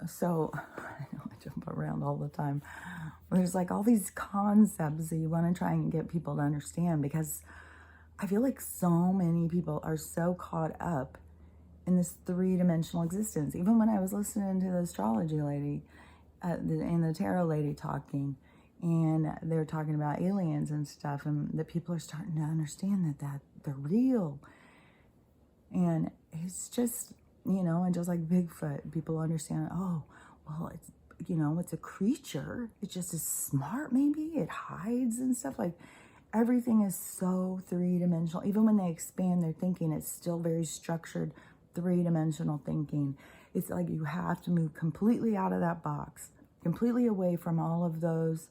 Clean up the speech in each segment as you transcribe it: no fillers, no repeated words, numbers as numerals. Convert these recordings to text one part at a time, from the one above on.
So I know I jump around all the time. There's like all these concepts that you want to try and get people to understand, because I feel like so many people are so caught up in this three-dimensional existence. Even when I was listening to the astrology lady and the tarot lady talking, and they're talking about aliens and stuff, and that people are starting to understand that they're real. And it's just, and just like Bigfoot, people understand, oh, well, it's a creature. It's just as smart, maybe. It hides and stuff. Like, everything is so three-dimensional. Even when they expand their thinking, it's still very structured, three-dimensional thinking. It's like you have to move completely out of that box, completely away from all of those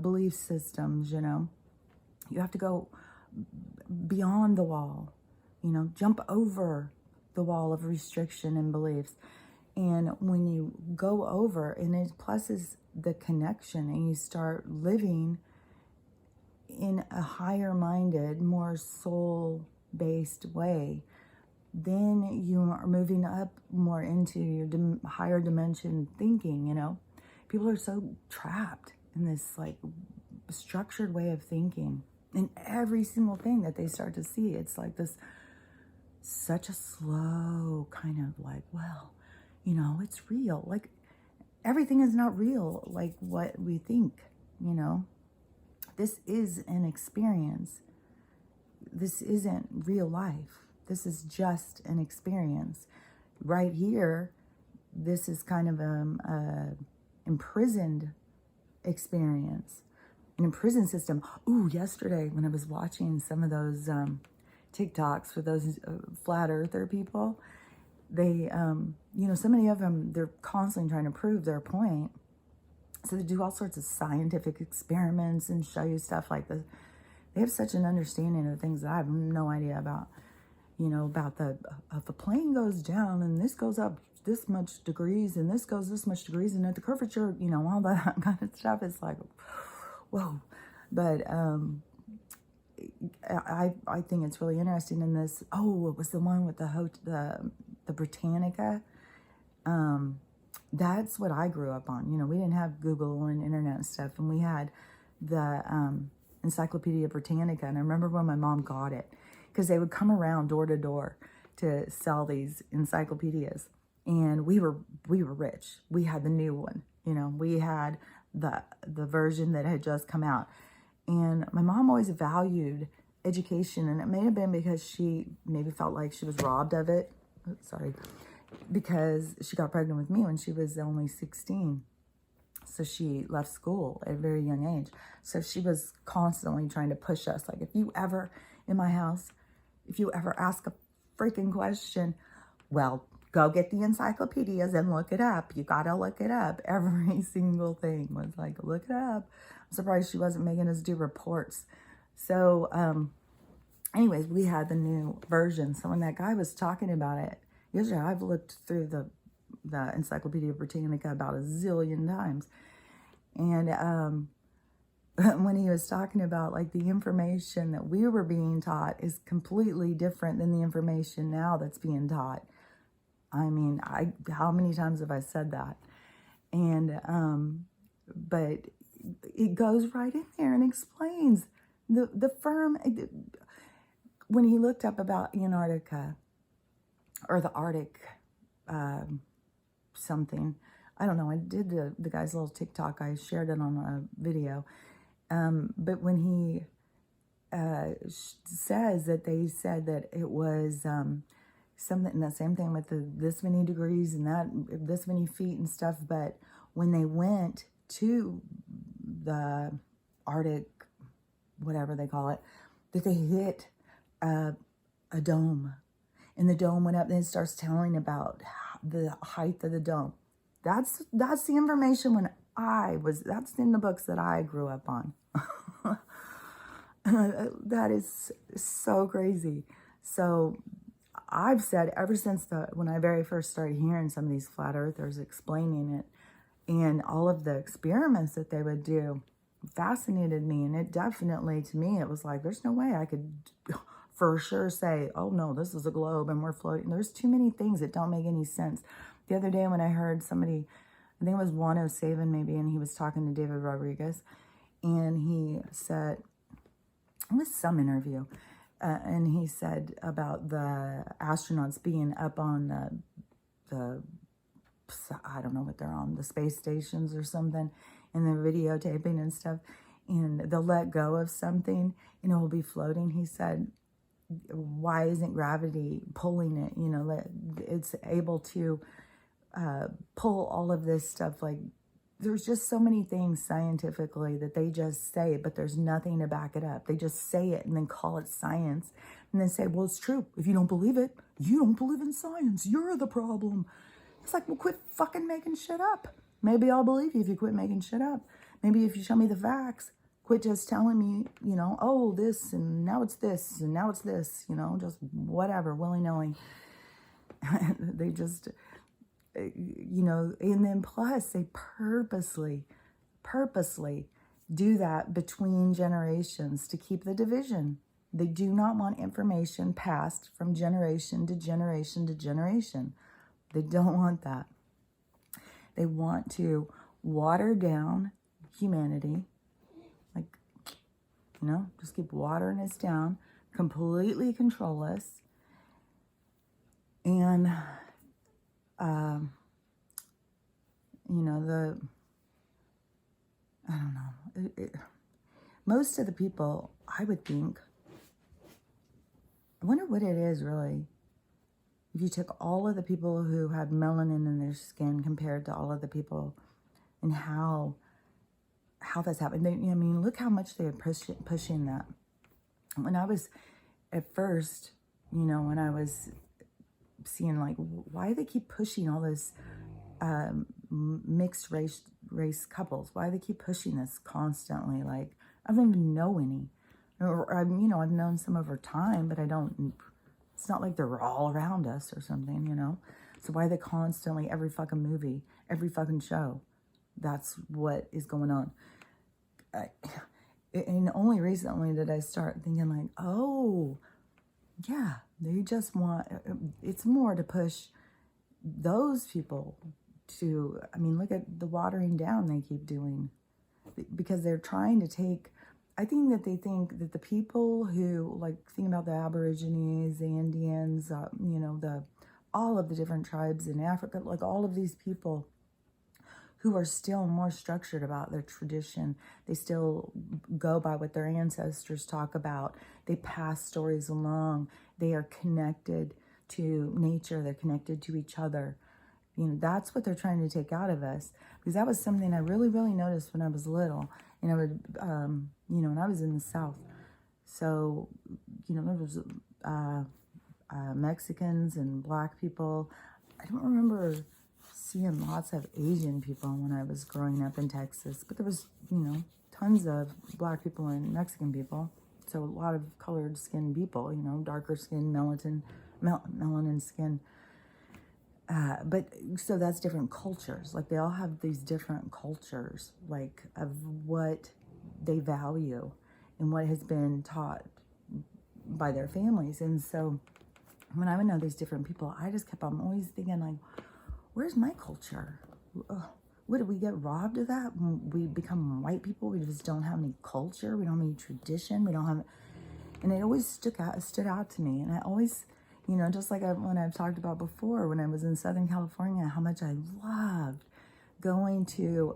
belief systems, You have to go beyond the wall, jump over the wall of restriction and beliefs. And when you go over, and it pluses the connection, and you start living in a higher minded, more soul based way, then you are moving up more into your higher dimension thinking. People are so trapped in this like structured way of thinking, and every single thing that they start to see, it's like this, such a slow kind of like, well, it's real. Like, everything is not real like what we think. This is an experience. This isn't real life. This is just an experience. Right here, this is kind of a imprisoned experience, an imprisoned system. Ooh, yesterday when I was watching some of those TikToks for those flat earther people, they, so many of them, they're constantly trying to prove their point. So they do all sorts of scientific experiments and show you stuff like this. They have such an understanding of things that I have no idea about. About if a plane goes down and this goes up this much degrees and this goes this much degrees, and at the curvature, all that kind of stuff. It's like, whoa. But I think it's really interesting in this. Oh, it was the one with the Britannica. That's what I grew up on. We didn't have Google and internet and stuff, and we had the Encyclopedia Britannica. And I remember when my mom got it, because they would come around door to door to sell these encyclopedias, and we were rich. We had the new one. We had the version that had just come out, and my mom always valued education, and it may have been because she maybe felt like she was robbed of it. Sorry. Because she got pregnant with me when she was only 16. So she left school at a very young age. So she was constantly trying to push us. Like, if you ever, in my house, if you ever ask a freaking question, well, go get the encyclopedias and look it up. You got to look it up. Every single thing was like, look it up. I'm surprised she wasn't making us do reports. So anyways, we had the new version. So when that guy was talking about it, yesterday, I've looked through the Encyclopedia Britannica about a zillion times. And when he was talking about like the information that we were being taught is completely different than the information now that's being taught. I mean, how many times have I said that? And, but it goes right in there and explains the firm, when he looked up about Antarctica, or the Arctic something. I don't know. I did the guy's little TikTok. I shared it on a video. But when he says that they said that it was something, the same thing with this many degrees and that this many feet and stuff. But when they went to the Arctic, whatever they call it, that they hit a dome. And the dome went up, and it starts telling about the height of the dome. That's the information that's in the books that I grew up on. That is so crazy. So I've said ever since when I very first started hearing some of these flat earthers explaining it, and all of the experiments that they would do fascinated me. And it definitely, to me, it was like, there's no way I could for sure say, oh no, this is a globe and we're floating. There's too many things that don't make any sense. The other day when I heard somebody, I think it was 107 maybe, and he was talking to David Rodriguez, and he said, it was some interview, and he said about the astronauts being up on the I don't know what they're on, the space stations or something, and they're videotaping and stuff, and they'll let go of something and it will be floating. He said, why isn't gravity pulling it? You know, it's able to pull all of this stuff. Like, there's just so many things scientifically that they just say, but there's nothing to back it up. They just say it and then call it science, and then say, well, it's true. If you don't believe it, you don't believe in science. You're the problem. It's like, well, quit fucking making shit up. Maybe I'll believe you if you quit making shit up. Maybe if you show me the facts, quit just telling me, you know, oh, this, and now it's this, and now it's this, you know, just whatever, willy-nilly. They just, you know, and then plus they purposely do that between generations to keep the division. They do not want information passed from generation to generation to generation. They don't want that. They want to water down humanity, like, you know, just keep watering us down, completely control us, and, you know, I don't know, most of the people, I would think, I wonder what it is really. If you took all of the people who had melanin in their skin compared to all of the people, and how that's happened. I mean, look how much they're pushing that. When I was, at first, you know, when I was seeing, like, why do they keep pushing all this mixed race couples? Why do they keep pushing this constantly? Like, I don't even know any. Or, you know, I've known some over time, but I don't... It's not like they're all around us or something, you know? So why are they constantly, every fucking movie, every fucking show? That's what is going on. And only recently did I start thinking like, oh, yeah, they just want, it's more to push those people to, I mean, look at the watering down they keep doing. Because they're trying to take, I think that they think that the people who, like, think about the Aborigines, the Indians, you know, all of the different tribes in Africa, like all of these people who are still more structured about their tradition. They still go by what their ancestors talk about. They pass stories along. They are connected to nature. They're connected to each other. You know, that's what they're trying to take out of us. Because that was something I really, really noticed when I was little. And I would, you know, when I was in the South. So, you know, there was Mexicans and Black people. I don't remember seeing lots of Asian people when I was growing up in Texas. But there was, you know, tons of Black people and Mexican people. So a lot of colored skinned people, you know, darker skin, melanin skin. But so that's different cultures. Like, they all have these different cultures, like, of what they value and what has been taught by their families. And so when I would know these different people, I just kept on always thinking, like, where's my culture? What, did we get robbed of that? When we become white people, we just don't have any culture. We don't have any tradition. We don't have, and it always stood out to me. And I always, you know, just like when I've talked about before, when I was in Southern California, how much I loved going to,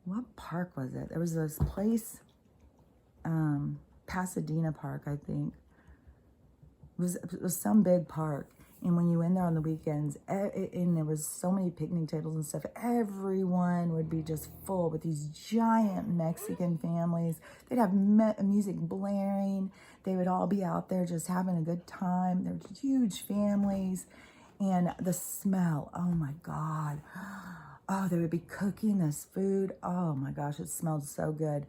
what park was it? There was this place, Pasadena Park, I think. It was some big park. And when you went there on the weekends, and there was so many picnic tables and stuff, everyone would be just full with these giant Mexican families. They'd have music blaring. They would all be out there just having a good time. They're huge families. And the smell, oh my God. Oh, they would be cooking this food. Oh my gosh, it smelled so good.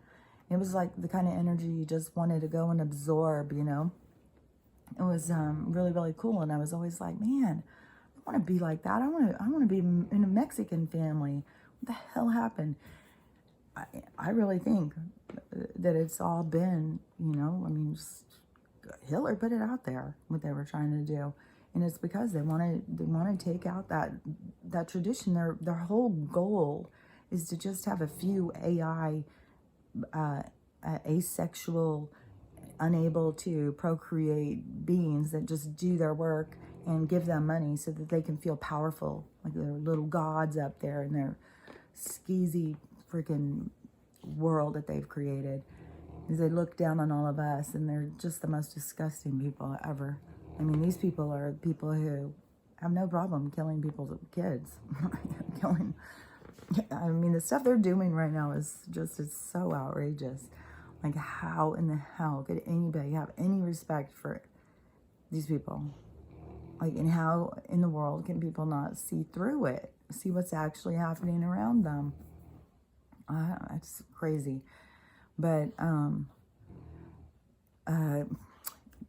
It was like the kind of energy you just wanted to go and absorb, you know. It was really, really cool. And I was always like, man, I want to be like that. I want to be in a Mexican family. What the hell happened? I really think that it's all been, you know, I mean, Hitler put it out there, what they were trying to do. And it's because they want to take out that tradition. Their whole goal is to just have a few AI, asexual, unable to procreate beings that just do their work and give them money so that they can feel powerful, like they're little gods up there in their skeezy freaking world that they've created. As they look down on all of us, and they're just the most disgusting people ever. I mean, these people are people who have no problem killing people's kids. I mean, the stuff they're doing right now is so outrageous. Like, how in the hell could anybody have any respect for these people? Like, and how in the world can people not see through it? See what's actually happening around them? It's crazy. But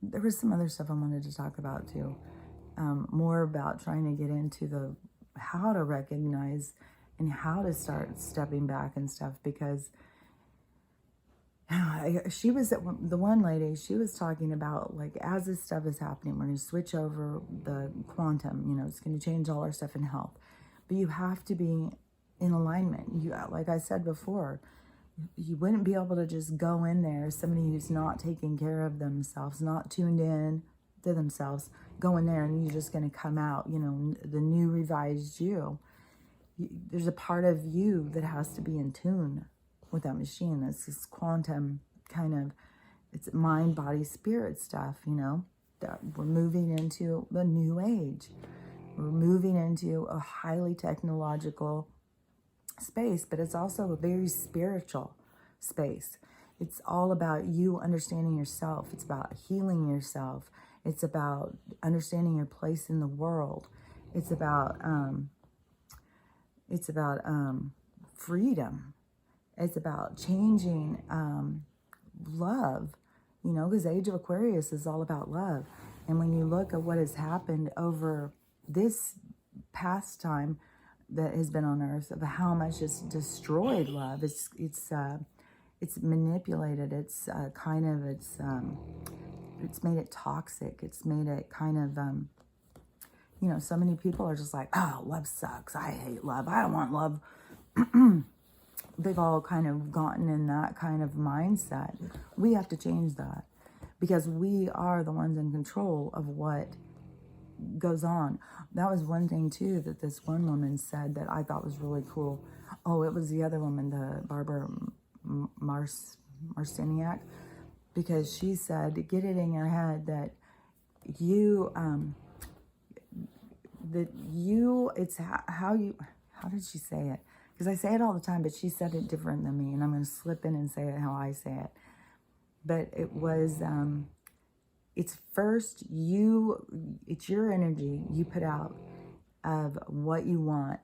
there was some other stuff I wanted to talk about too. More about trying to get into how to recognize and how to start stepping back and stuff, because she was the one lady, she was talking about, like, as this stuff is happening, we're going to switch over the quantum, it's going to change all our stuff in health. But you have to be in alignment. Like I said before, you wouldn't be able to just go in there, somebody who's not taking care of themselves, not tuned in to themselves, go in there and you're just going to come out, the new revised you. There's a part of you that has to be in tune with that machine. That's this quantum kind of, it's mind, body, spirit stuff, that we're moving into the new age. We're moving into a highly technological space, but it's also a very spiritual space. It's all about you understanding yourself. It's about healing yourself. It's about understanding your place in the world. It's about freedom. It's about changing love, because the age of Aquarius is all about love. And when you look at what has happened over this past time that has been on Earth, of how much it's destroyed love, it's manipulated. It's it's made it toxic. It's made it kind of so many people are just like, oh, love sucks. I hate love. I don't want love. They've all kind of gotten in that kind of mindset. We have to change that, because we are the ones in control of what goes on. That was one thing too that this one woman said that I thought was really cool. Oh, it was the other woman, the Barbara Marciniak, because she said to get it in your head that how did she say it? Because I say it all the time, but she said it different than me, and I'm going to slip in and say it how I say it. But it was, it's first it's your energy you put out of what you want,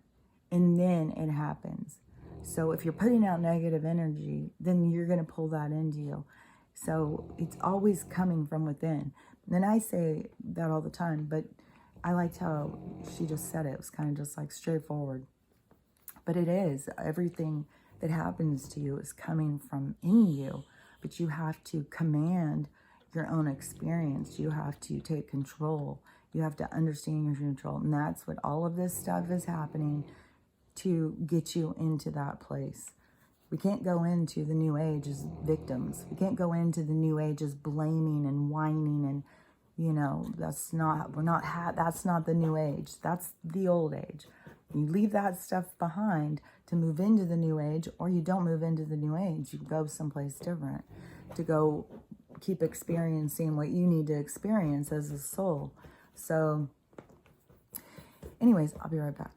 and then it happens. So if you're putting out negative energy, then you're going to pull that into you. So it's always coming from within. And I say that all the time, but I liked how she just said it. It was kind of just like straightforward. But it is. Everything that happens to you is coming from in you. But you have to command your own experience. You have to take control. You have to understand your control. And that's what all of this stuff is happening to get you into that place. We can't go into the new age as victims. We can't go into the new age as blaming and whining and, that's not the new age. That's the old age. You leave that stuff behind to move into the new age, or you don't move into the new age. You go someplace different to go keep experiencing what you need to experience as a soul. So anyways, I'll be right back.